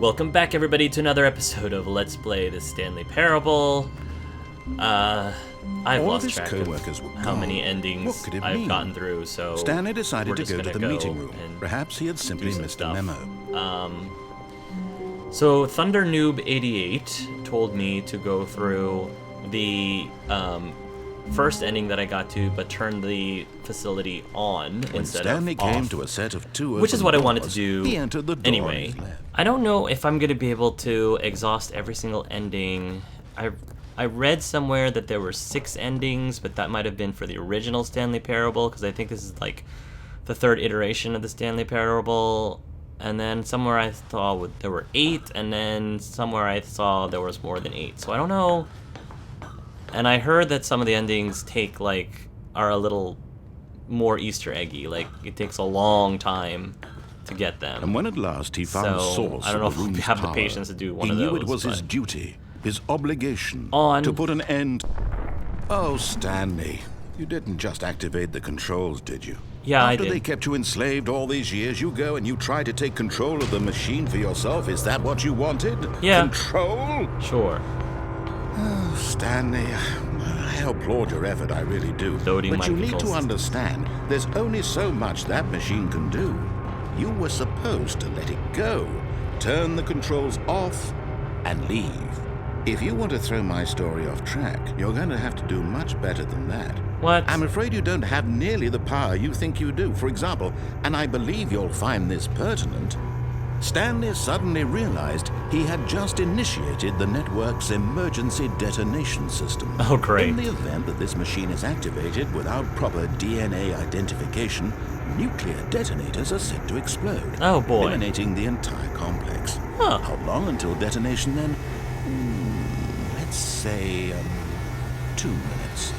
Welcome back, everybody, to another episode of Let's Play the Stanley Parable. I've lost track of how many endings I've gotten through, so Stanley decided to go to the meeting room. Perhaps he had simply missed a memo. So Thunder Noob 88 told me to go through the first ending that I got to, but turn the facility on instead Stanley of off, came to a set of two which is what I wanted to do he entered the door anyway. I don't know if I'm going to be able to exhaust every single ending. I read somewhere that there were 6 endings, but that might have been for the original Stanley Parable, because I think this is like the 3rd iteration of the Stanley Parable. And then somewhere I saw there were 8, and then somewhere I saw there was more than 8. So I don't know. And I heard that some of the endings are a little more Easter eggy. Like, it takes a long time to get them. And when at last he found the source I don't know of the if room's we have power, the patience to do one of those. He knew it was his duty, his obligation, on to put an end. Oh, Stanley, you didn't just activate the controls, did you? Yeah, I After did. they kept you enslaved all these years, you go and you try to take control of the machine for yourself. Is that what you wanted? Yeah. Control? Sure. Oh, Stanley, I applaud your effort, I really do. But you need to understand, there's only so much that machine can do. You were supposed to let it go, turn the controls off, and leave. If you want to throw my story off track, you're going to have to do much better than that. What? I'm afraid you don't have nearly the power you think you do. For example, and I believe you'll find this pertinent, Stanley suddenly realized he had just initiated the network's emergency detonation system. Oh, great. In the event that this machine is activated without proper DNA identification, nuclear detonators are set to explode, oh boy, eliminating the entire complex. Huh. How long until detonation then? Let's say 2 minutes.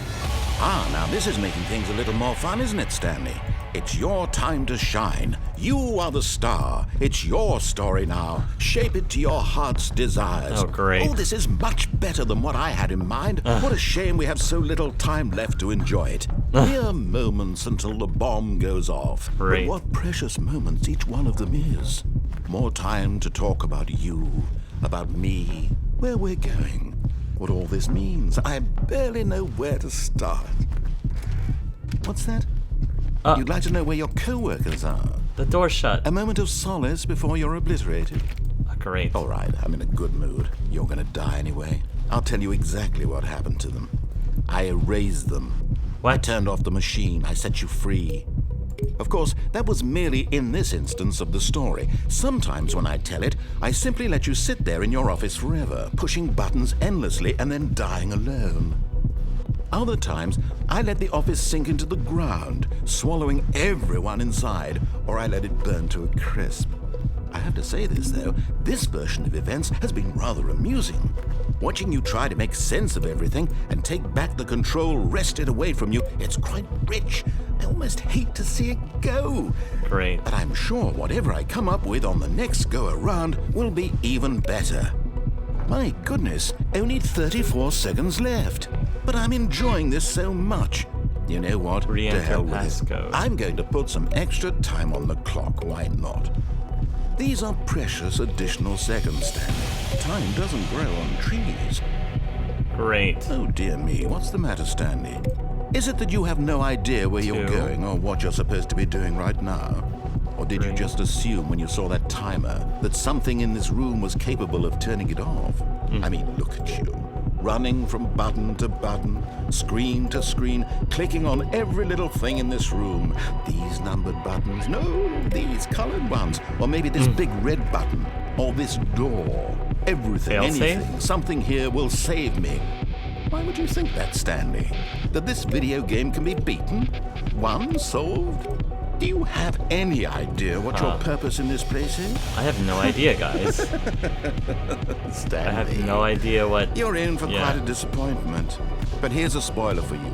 Now this is making things a little more fun, isn't it, Stanley? It's your time to shine. You are the star. It's your story now. Shape it to your heart's desires. Oh, great. Oh, this is much better than what I had in mind. What a shame we have so little time left to enjoy it. Mere moments until the bomb goes off. Great. But what precious moments each one of them is. More time to talk about you, about me, where we're going, what all this means. I barely know where to start. What's that? You'd like to know where your co-workers are? the door's shut. A moment of solace before you're obliterated. Great. All right, I'm in a good mood. You're gonna die anyway. I'll tell you exactly what happened to them. I erased them. What? I turned off the machine. I set you free. Of course, that was merely in this instance of the story. Sometimes when I tell it, I simply let you sit there in your office forever, pushing buttons endlessly and then dying alone. Other times, I let the office sink into the ground, swallowing everyone inside, or I let it burn to a crisp. I have to say this, though, this version of events has been rather amusing. Watching you try to make sense of everything and take back the control wrested away from you, it's quite rich. I almost hate to see it go. Great. But I'm sure whatever I come up with on the next go-around will be even better. My goodness, only 34 seconds left. But I'm enjoying this so much. You know what? To hell with it. I'm going to put some extra time on the clock. Why not? These are precious additional seconds, Stanley. Time doesn't grow on trees. Great. Oh, dear me. What's the matter, Stanley? Is it that you have no idea where you're going or what you're supposed to be doing right now? Or did you just assume when you saw that timer that something in this room was capable of turning it off? I mean, look at you. Running from button to button, screen to screen, clicking on every little thing in this room. These numbered buttons, no, these colored ones. Or maybe this big red button, or this door. Everything, anything, something here will save me. Why would you think that, Stanley? That this video game can be beaten? Won? Solved? Do you have any idea what your purpose in this place is? I have no idea, guys. Stanley, I have no idea what... You're in for quite a disappointment. But here's a spoiler for you.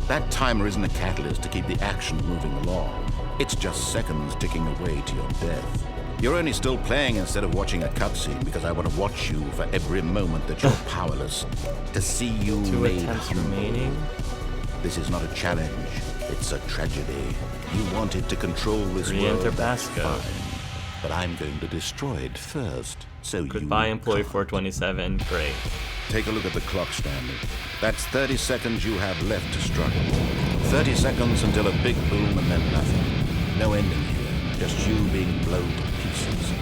That timer isn't a catalyst to keep the action moving along. It's just seconds ticking away to your death. You're only still playing instead of watching a cutscene because I want to watch you for every moment that you're powerless. To see you 2 made attempts humble. remaining. This is not a challenge. It's a tragedy. You wanted to control this world. Tabasco. Fine. but I'm going to destroy it first. So Goodbye, you employee can't. 427. Great. Take a look at the clock, Stanley. That's 30 seconds you have left to struggle. 30 seconds until a big boom and then nothing. No ending here, just you being blown to pieces.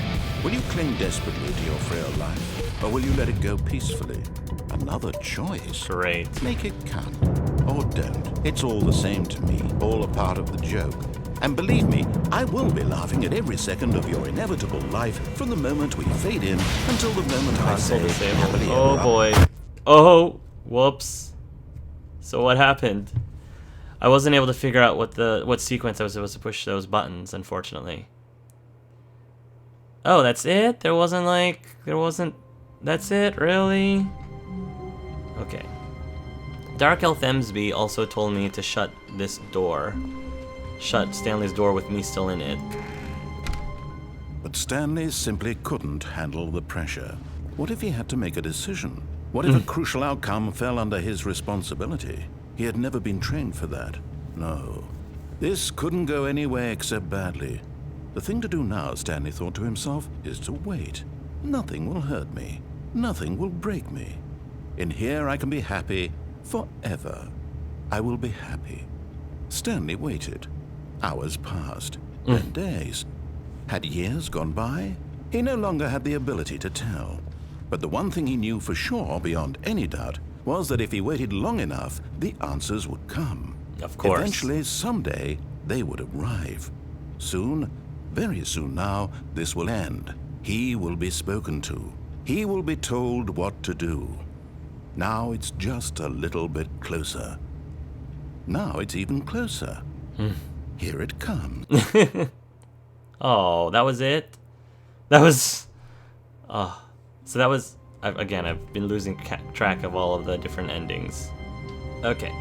Will you cling desperately to your frail life, or will you let it go peacefully? Another choice. Great. Make it count, or don't. It's all the same to me, all a part of the joke. And believe me, I will be laughing at every second of your inevitable life from the moment we fade in until the moment I say happily Oh ever boy. Oh, whoops. So what happened? I wasn't able to figure out what sequence I was supposed to push those buttons, unfortunately. Oh, that's it? That's it, really? Okay. Dark Elf Emsby also told me to shut this door. Shut Stanley's door with me still in it. But Stanley simply couldn't handle the pressure. What if he had to make a decision? What if a crucial outcome fell under his responsibility? He had never been trained for that. No. This couldn't go anywhere except badly. The thing to do now, Stanley thought to himself, is to wait. Nothing will hurt me. Nothing will break me. In here I can be happy forever. I will be happy. Stanley waited. Hours passed, then days. Had years gone by? He no longer had the ability to tell. But the one thing he knew for sure, beyond any doubt, was that if he waited long enough, the answers would come. Of course. Eventually, someday, they would arrive. Soon, very soon now, this will end. He will be spoken to. He will be told what to do. Now it's just a little bit closer. Now it's even closer. Here it comes. Oh, that was it? That was... Oh. So that was... Again, I've been losing track of all of the different endings. Okay.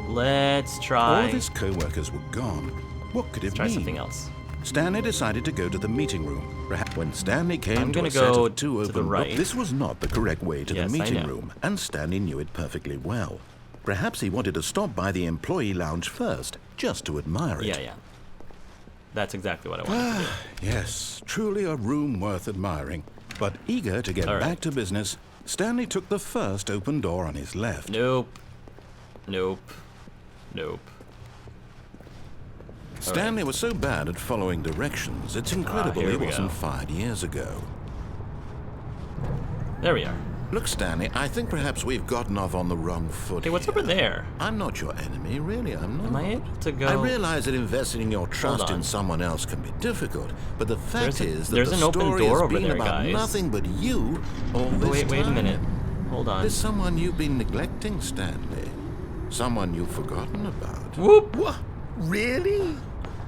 Let's try... All of his co-workers were gone. What could it Try mean? something else. Stanley decided to go to the meeting room. Perhaps when Stanley came I'm to gonna a set go of two to the open right. books, this was not the correct way to Yes, the I meeting know. room, and Stanley knew it perfectly well. Perhaps he wanted to stop by the employee lounge first, just to admire it. Yeah. That's exactly what I wanted to do. Yes, truly a room worth admiring. But eager to get All right. back to business, Stanley took the first open door on his left. Nope. Stanley was so bad at following directions, it's incredible here he we wasn't go. fired years ago. There we are. Look, Stanley, I think perhaps we've gotten off on the wrong foot. Okay, what's here. over there? I'm not your enemy, really, I'm not. Am I able to go... I realize that investing your trust on. in someone else can be difficult, but the fact is that there's the an open story door has over been there, about guys. nothing but you all this Wait a time. minute. Hold on. There's someone you've been neglecting, Stanley. Someone you've forgotten about. Whoop! What? Really?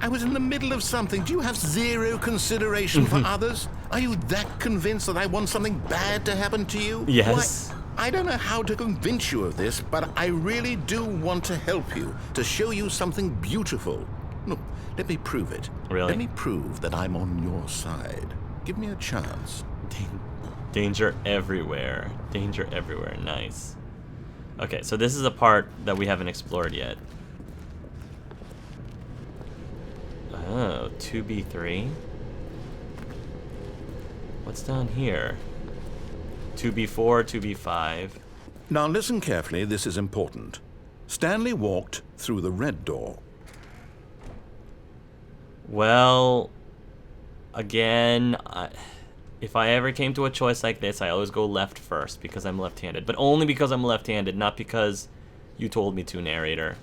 I was in the middle of something. Do you have zero consideration for others? Are you that convinced that I want something bad to happen to you? Yes. Why, I don't know how to convince you of this, but I really do want to help you, to show you something beautiful. Look, let me prove it. Really? Let me prove that I'm on your side. Give me a chance. Danger everywhere. Danger everywhere. Nice. Okay, so this is a part that we haven't explored yet. Oh, 2B3. What's down here? 2B4, 2B5. Now listen carefully, this is important. Stanley walked through the red door. Well, again, if I ever came to a choice like this, I always go left first because I'm left-handed. But only because I'm left-handed, not because you told me to, narrator.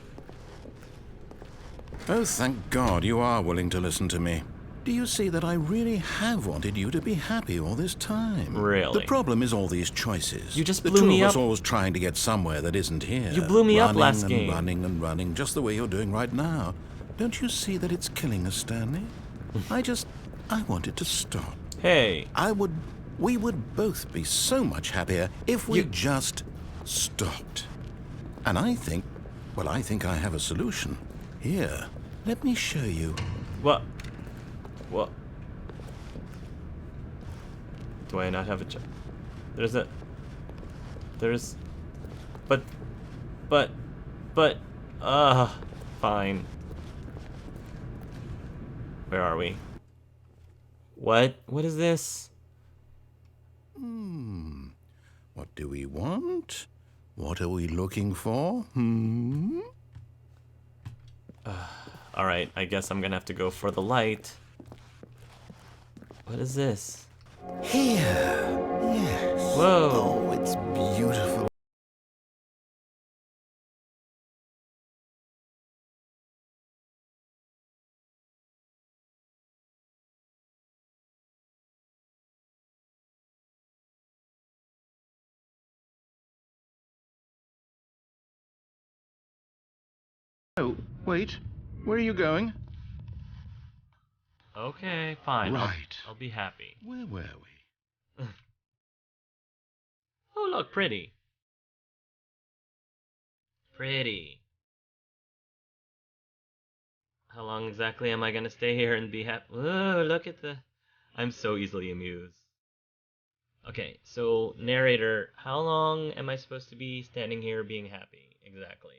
Oh, thank God you are willing to listen to me. Do you see that I really have wanted you to be happy all this time? Really? The problem is all these choices. You just the blew two me of us up. always trying to get somewhere that isn't here. You blew me up Running last and game. Running and running, just the way you're doing right now. Don't you see that it's killing us, Stanley? I wanted to stop. Hey. We would both be so much happier if we just stopped. And I think I have a solution. Here, let me show you. What? What? Do I not have a fine. Where are we? What? What is this? What do we want? What are we looking for? Alright, I guess I'm gonna have to go for the light. What is this? Here. Yes. Whoa. Oh, it's beautiful. Oh, wait. Where are you going? Okay, fine. Right. I'll be happy. Where were we? Oh, look, pretty. Pretty. How long exactly am I gonna stay here and be happy? Oh, look at the... I'm so easily amused. Okay, so, narrator, how long am I supposed to be standing here being happy? Exactly.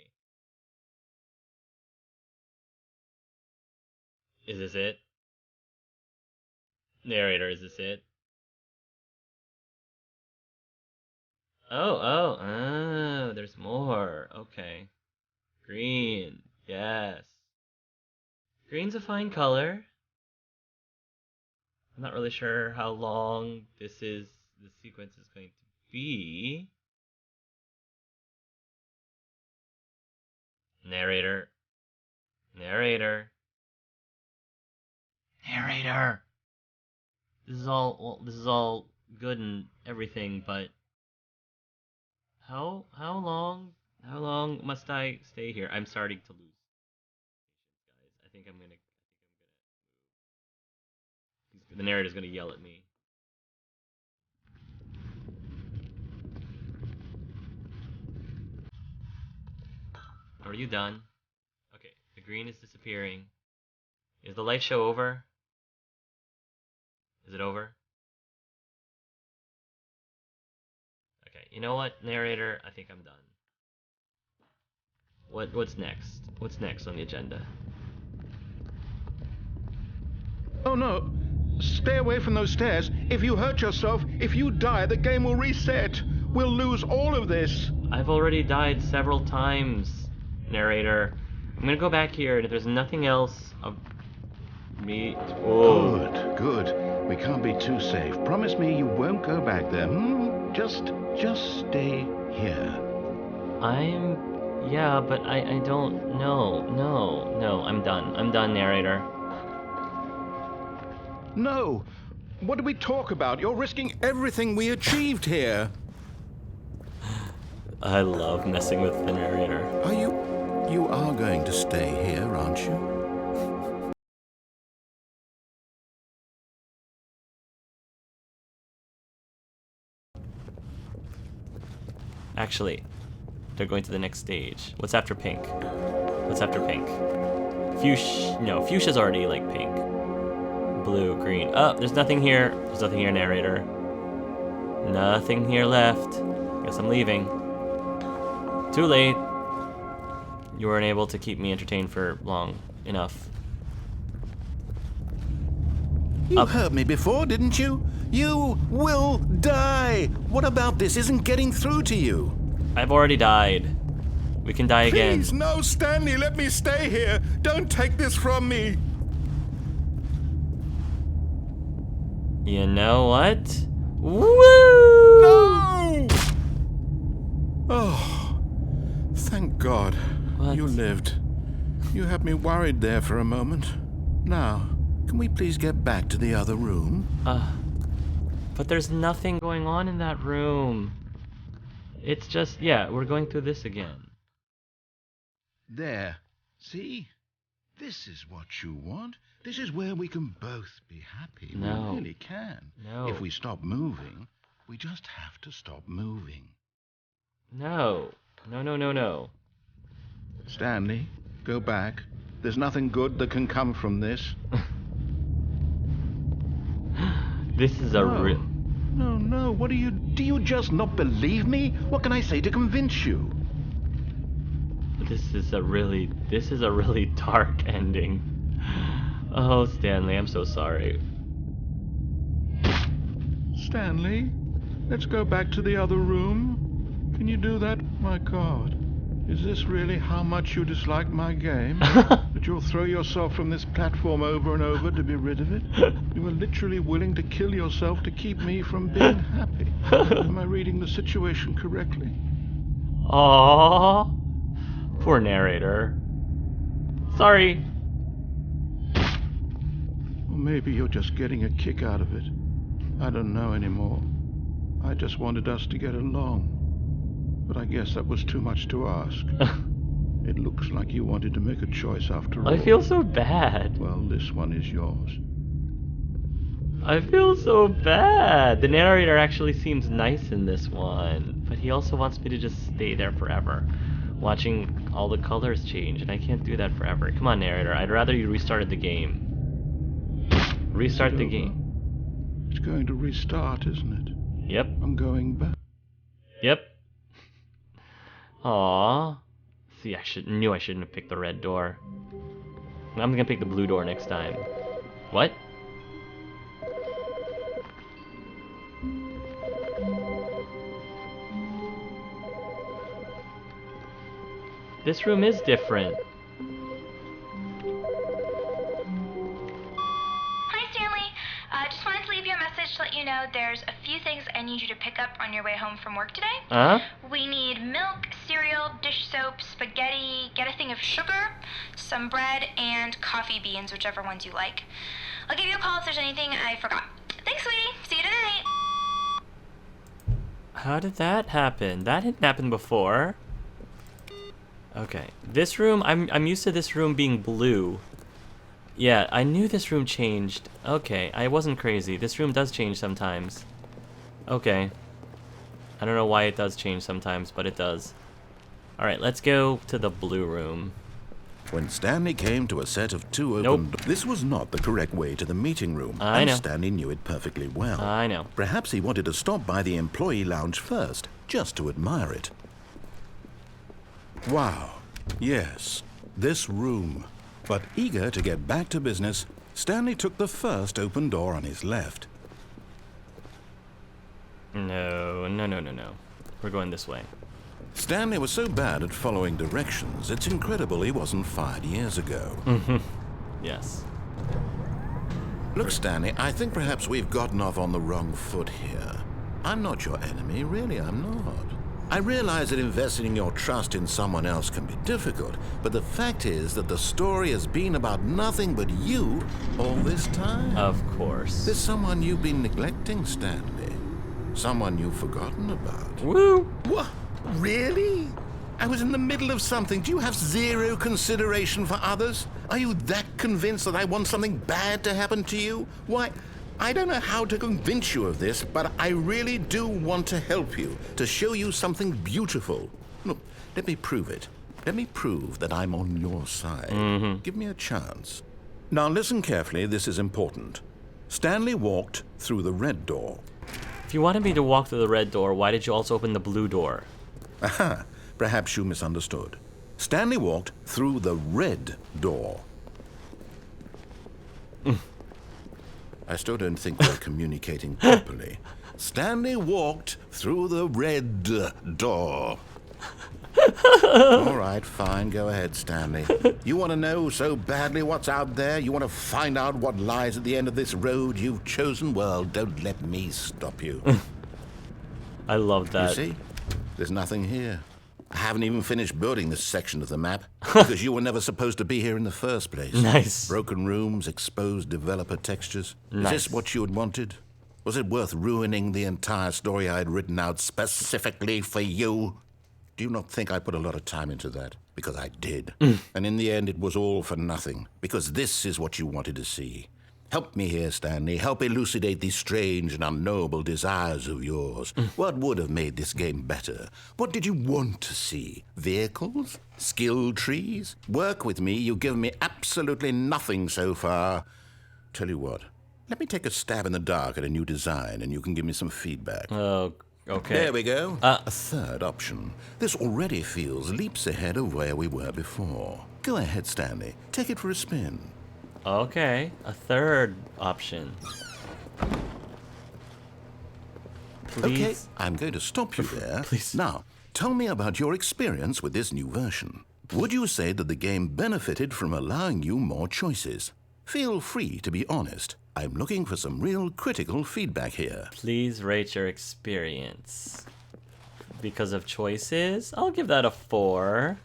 Is this it? Narrator, is this it? Oh, there's more. Okay. Green. Yes. Green's a fine color. I'm not really sure how long the sequence is going to be. Narrator. Narrator. Narrator. This is all good and everything, but how long must I stay here? I'm starting to lose, guys. The narrator's gonna yell at me. Are you done? Okay, the green is disappearing. Is the light show over? Is it over? Okay, you know what, narrator? I think I'm done. What's next? What's next on the agenda? Oh, no. Stay away from those stairs. If you hurt yourself, if you die, the game will reset. We'll lose all of this. I've already died several times, narrator. I'm gonna go back here, and if there's nothing else of me... Oh. Good. We can't be too safe. Promise me you won't go back there. Just stay here. Yeah, but I don't know. No, I'm done. I'm done, narrator. No. What did we talk about? You're risking everything we achieved here. I love messing with the narrator. You are going to stay here, aren't you? Actually, they're going to the next stage. What's after pink? What's after pink? No, fuchsia's already like pink. Blue, green. Oh, there's nothing here. There's nothing here, narrator. Nothing here left. Guess I'm leaving. Too late. You weren't able to keep me entertained for long enough. You heard me before, didn't you? You will die. What about this isn't getting through to you? I've already died. We can die again. Please, no, Stanley, let me stay here. Don't take this from me. You know what? Woo! No! Oh, thank God. What? You lived. You had me worried there for a moment. Now, can we please get back to the other room? But there's nothing going on in that room. It's just, yeah, we're going through this again. There. See? This is what you want. This is where we can both be happy. No. We really can. No. If we stop moving, we just have to stop moving. No. No. Stanley, go back. There's nothing good that can come from this. This is a real... No. What do you just not believe me? What can I say to convince you? This is a really dark ending. Oh, Stanley, I'm so sorry. Stanley, let's go back to the other room. Can you do that? My God. Is this really how much you dislike my game? That you'll throw yourself from this platform over and over to be rid of it? You were literally willing to kill yourself to keep me from being happy. Am I reading the situation correctly? Aww. Poor narrator. Sorry. Or maybe you're just getting a kick out of it. I don't know anymore. I just wanted us to get along. But I guess that was too much to ask. It looks like you wanted to make a choice after all. I feel so bad. Well, this one is yours. I feel so bad. The narrator actually seems nice in this one, but he also wants me to just stay there forever, watching all the colors change, and I can't do that forever. Come on, narrator. I'd rather you restarted the game. Restart the game. It's going to restart, isn't it? Yep. I'm going back. Yep. Aww. See, knew I shouldn't have picked the red door. I'm gonna pick the blue door next time. What? This room is different. Hi, Stanley. Just wanted to leave you a message to let you know there's a few things I need you to pick up on your way home from work today. Huh? We need milk, cereal, dish soap, spaghetti, get a thing of sugar, some bread, and coffee beans, whichever ones you like. I'll give you a call if there's anything I forgot. Thanks, sweetie. See you tonight. How did that happen? That didn't happen before. Okay, this room, I'm used to this room being blue. Yeah, I knew this room changed. Okay, I wasn't crazy. This room does change sometimes. Okay. I don't know why it does change sometimes, but it does. Alright, let's go to the blue room. When Stanley came to a set of two open doors, this was not the correct way to the meeting room. I know. Stanley knew it perfectly well. I know. Perhaps he wanted to stop by the employee lounge first, just to admire it. Wow. Yes, this room. But eager to get back to business, Stanley took the first open door on his left. No. We're going this way. Stanley was so bad at following directions, it's incredible he wasn't fired years ago. Yes. Look, Stanley, I think perhaps we've gotten off on the wrong foot here. I'm not your enemy, really, I'm not. I realize that investing your trust in someone else can be difficult, but the fact is that the story has been about nothing but you all this time. Of course. There's someone you've been neglecting, Stanley. Someone you've forgotten about. Woo! What? Really? I was in the middle of something. Do you have zero consideration for others? Are you that convinced that I want something bad to happen to you? Why, I don't know how to convince you of this, but I really do want to help you, to show you something beautiful. Look, let me prove it. Let me prove that I'm on your side. Give me a chance. Now listen carefully, this is important. Stanley walked through the red door. If you wanted me to walk through the red door, why did you also open the blue door? Aha, perhaps you misunderstood. Stanley walked through the red door. I still don't think we're communicating properly. Stanley walked through the red door. All right, fine, go ahead, Stanley. You want to know so badly what's out there? You want to find out what lies at the end of this road you've chosen? Well, don't let me stop you. I love that. You see? There's nothing here. I haven't even finished building this section of the map because you were never supposed to be here in the first place. Nice. Broken rooms, exposed developer textures. Nice. Is this what you had wanted? Was it worth ruining the entire story I had written out specifically for you? Do you not think I put a lot of time into that? Because I did. And in the end, it was all for nothing. Because this is what you wanted to see. Help me here, Stanley. Help elucidate these strange and unknowable desires of yours. What would have made this game better? What did you want to see? Vehicles? Skill trees? Work with me. You've given me absolutely nothing so far. Tell you what. Let me take a stab in the dark at a new design, and you can give me some feedback. Oh, okay. There we go. A third option. This already feels leaps ahead of where we were before. Go ahead, Stanley. Take it for a spin. Okay, a third option. Please. Okay, I'm going to stop you there. Please. Now, tell me about your experience with this new version. Would you say that the game benefited from allowing you more choices? Feel free to be honest. I'm looking for some real critical feedback here. Please rate your experience. Because of choices, I'll give that a 4.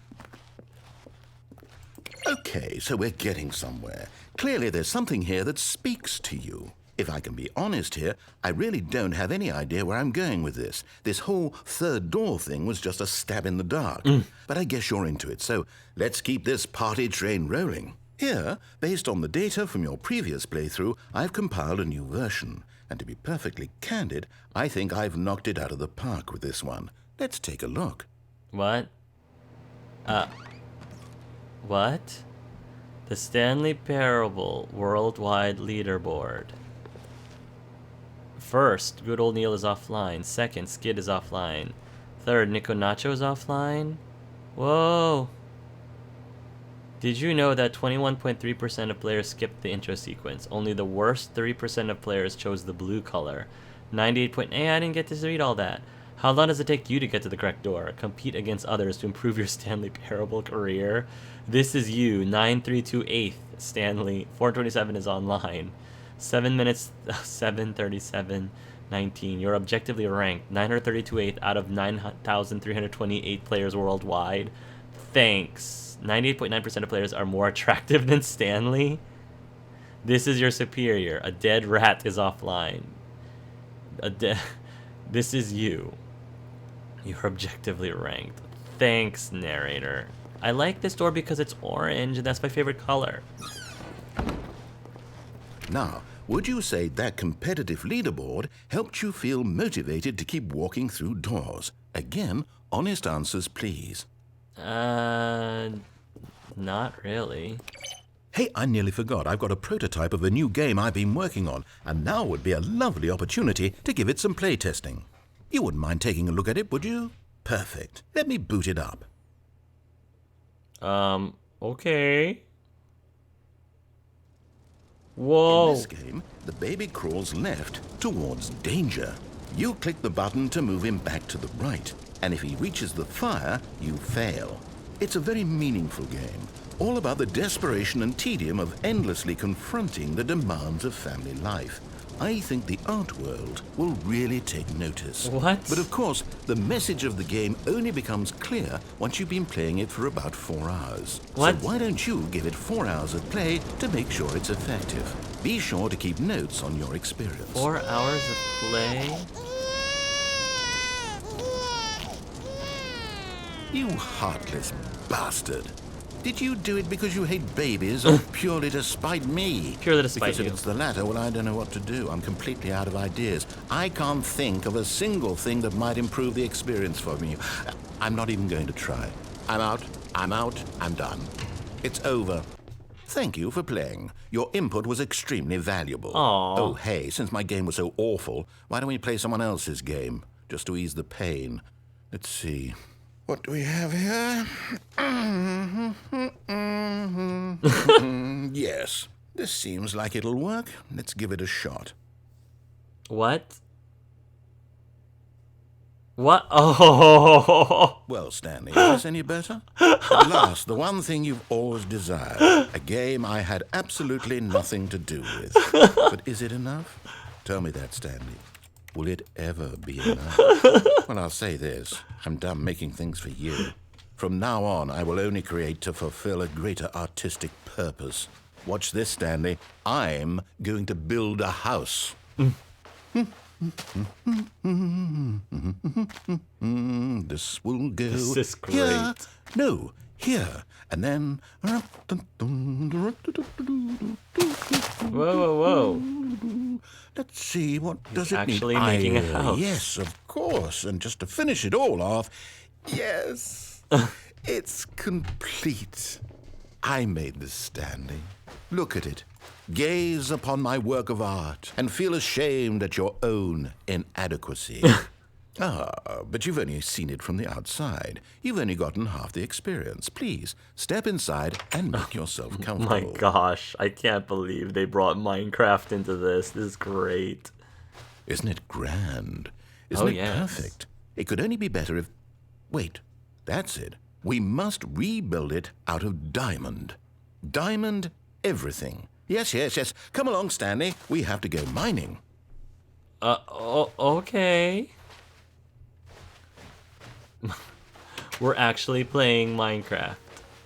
Okay, so we're getting somewhere. Clearly there's something here that speaks to you. If I can be honest here, I really don't have any idea where I'm going with this. This whole third door thing was just a stab in the dark. But I guess you're into it, so let's keep this party train rolling. Here, based on the data from your previous playthrough, I've compiled a new version. And to be perfectly candid, I think I've knocked it out of the park with this one. Let's take a look. What? What? The Stanley Parable Worldwide Leaderboard. First, good old Neil is offline. Second, Skid is offline. Third, Nico Nacho is offline. Whoa. Did you know that 21.3% of players skipped the intro sequence? Only the worst 3% of players chose the blue color. 98. Hey, I didn't get to read all that. How long does it take you to get to the correct door? Compete against others to improve your Stanley Parable career. This is you. 9328th Stanley. 427 is online. 7 minutes. 7:37:19. You're objectively ranked 932th out of 9,328 players worldwide. Thanks. 98.9% of players are more attractive than Stanley. This is your superior. A dead rat is offline. This is you. You're objectively ranked. Thanks, narrator. I like this door because it's orange, and that's my favorite color. Now, would you say that competitive leaderboard helped you feel motivated to keep walking through doors? Again, honest answers, please. Not really. Hey, I nearly forgot. I've got a prototype of a new game I've been working on, and now would be a lovely opportunity to give it some playtesting. You wouldn't mind taking a look at it, would you? Perfect. Let me boot it up. Okay. Whoa. In this game, the baby crawls left towards danger. You click the button to move him back to the right, and if he reaches the fire, you fail. It's a very meaningful game, all about the desperation and tedium of endlessly confronting the demands of family life. I think the art world will really take notice. What? But of course, the message of the game only becomes clear once you've been playing it for about 4 hours. What? So why don't you give it 4 hours of play to make sure it's effective? Be sure to keep notes on your experience. 4 hours of play? You heartless bastard. Did you do it because you hate babies or purely to spite me? Purely to spite because you. if it's the latter, well, I don't know what to do. I'm completely out of ideas. I can't think of a single thing that might improve the experience for me. I'm not even going to try. I'm out. I'm done. It's over. Thank you for playing. Your input was extremely valuable. Aww. Oh, hey, since my game was so awful, why don't we play someone else's game? Just to ease the pain. Let's see. What do we have here? Yes, this seems like it'll work. Let's give it a shot. What? What? Oh. Well, Stanley, is this any better? At last, the one thing you've always desired. A game I had absolutely nothing to do with. But is it enough? Tell me that, Stanley. Will it ever be enough? Well, I'll say this. I'm done making things for you. From now on, I will only create to fulfill a greater artistic purpose. Watch this, Stanley. I'm going to build a house. This will go This is great. here. No, here. And then... Whoa. Let's see, what does it need? Actually making a house. Yes, of course. And just to finish it all off, yes, it's complete. I made this, Stanley. Look at it. Gaze upon my work of art and feel ashamed at your own inadequacy. But you've only seen it from the outside. You've only gotten half the experience. Please, step inside and make yourself comfortable. My gosh, I can't believe they brought Minecraft into this. This is great. Isn't it grand? Isn't Oh, it yes. perfect? It could only be better if... Wait, that's it. We must rebuild it out of diamond. Diamond everything. Yes, yes, yes. Come along, Stanley. We have to go mining. Okay. We're actually playing Minecraft.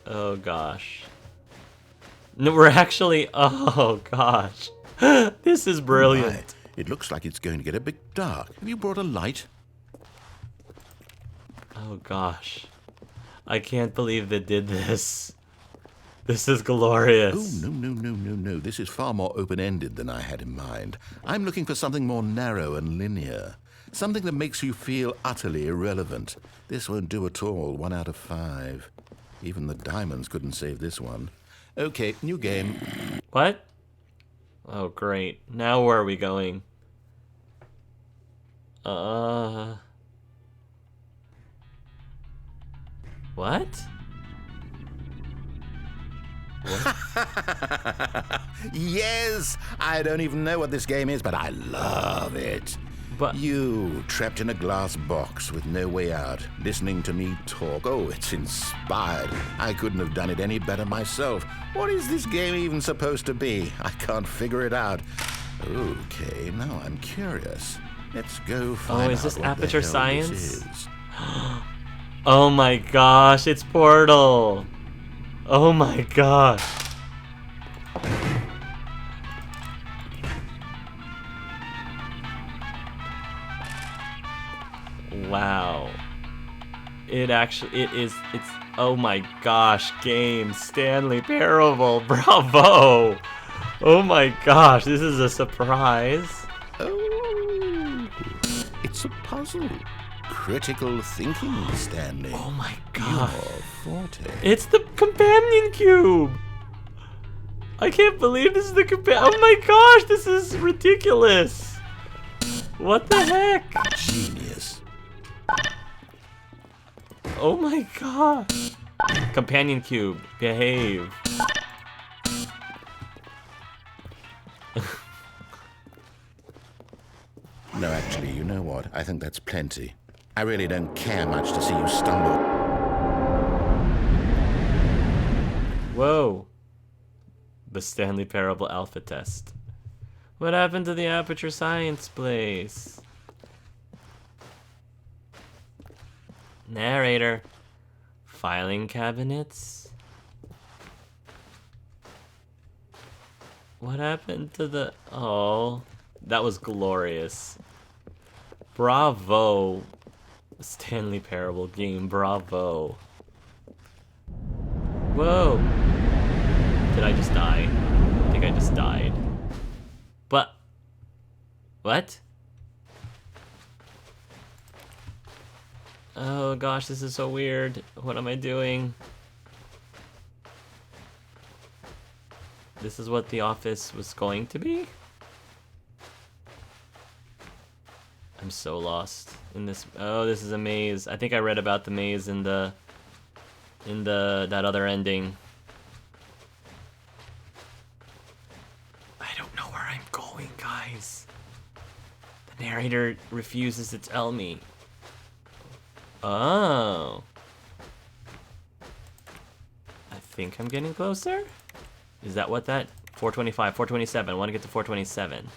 Oh, gosh. No, we're actually... Oh, gosh. This is brilliant. Right. It looks like it's going to get a bit dark. Have you brought a light? Oh, gosh. I can't believe they did this. This is glorious. Oh, no. This is far more open-ended than I had in mind. I'm looking for something more narrow and linear. Something that makes you feel utterly irrelevant. This won't do at all. 1 out of 5. Even the diamonds couldn't save this one. Okay, new game. What? Oh, great. Now where are we going? What? Yes! I don't even know what this game is, but I love it. But You, trapped in a glass box with no way out, listening to me talk. Oh, it's inspired. I couldn't have done it any better myself. What is this game even supposed to be? I can't figure it out. Okay, now I'm curious. Let's go find out is this what the Aperture hell Science? this is. oh my gosh, it's Portal. Oh my gosh. Wow. It's oh my gosh, game, Stanley Parable, bravo! Oh my gosh, this is a surprise. Oh, it's a puzzle. Critical thinking, Stanley. Oh my Your god. forte. It's the companion cube! I can't believe this is the oh my gosh, this is ridiculous! What the heck? Genius. Oh my god. Companion cube, behave. No, actually, you know what? I think that's plenty. I really don't care much to see you stumble. Whoa. The Stanley Parable Alpha Test. What happened to the Aperture Science place? Narrator. Filing cabinets. What happened to the... Oh, that was glorious. Bravo. Stanley Parable game, bravo. Whoa. Did I just die? I think I just died. But... What? Oh gosh, this is so weird. What am I doing? This is what the office was going to be? I'm so lost in this. Oh, this is a maze. I think I read about the maze in that other ending. I don't know where I'm going, guys. The narrator refuses to tell me. Oh. I think I'm getting closer? Is that what that? 425, 427. I want to get to 427.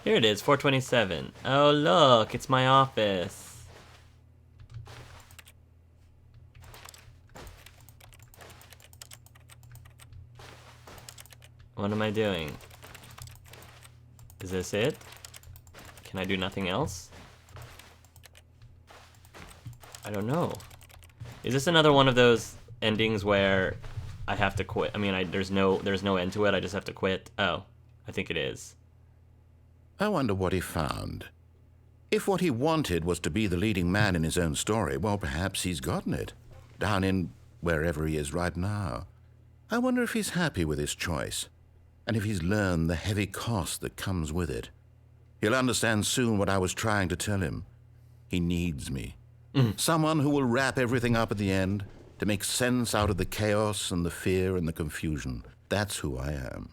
Here it is, 427. Oh, look, it's my office. What am I doing? Is this it? Can I do nothing else? I don't know. Is this another one of those endings where I have to quit? I mean, there's no end to it. I just have to quit. Oh, I think it is. I wonder what he found. If what he wanted was to be the leading man in his own story, well, perhaps he's gotten it. Down in wherever he is right now. I wonder if he's happy with his choice. And if he's learned the heavy cost that comes with it. He'll understand soon what I was trying to tell him. He needs me. Someone who will wrap everything up at the end to make sense out of the chaos and the fear and the confusion. That's who I am.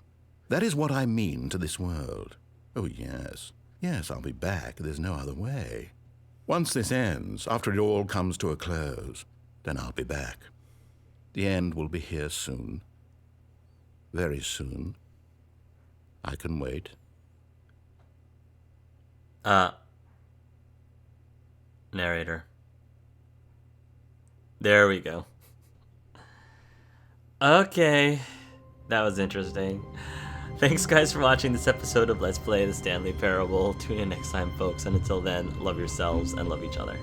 That is what I mean to this world. Oh, yes. Yes, I'll be back. There's no other way. Once this ends, after it all comes to a close, then I'll be back. The end will be here soon. Very soon. I can wait. Narrator. There we go. Okay. That was interesting. Thanks, guys, for watching this episode of Let's Play the Stanley Parable. Tune in next time, folks. And until then, love yourselves and love each other.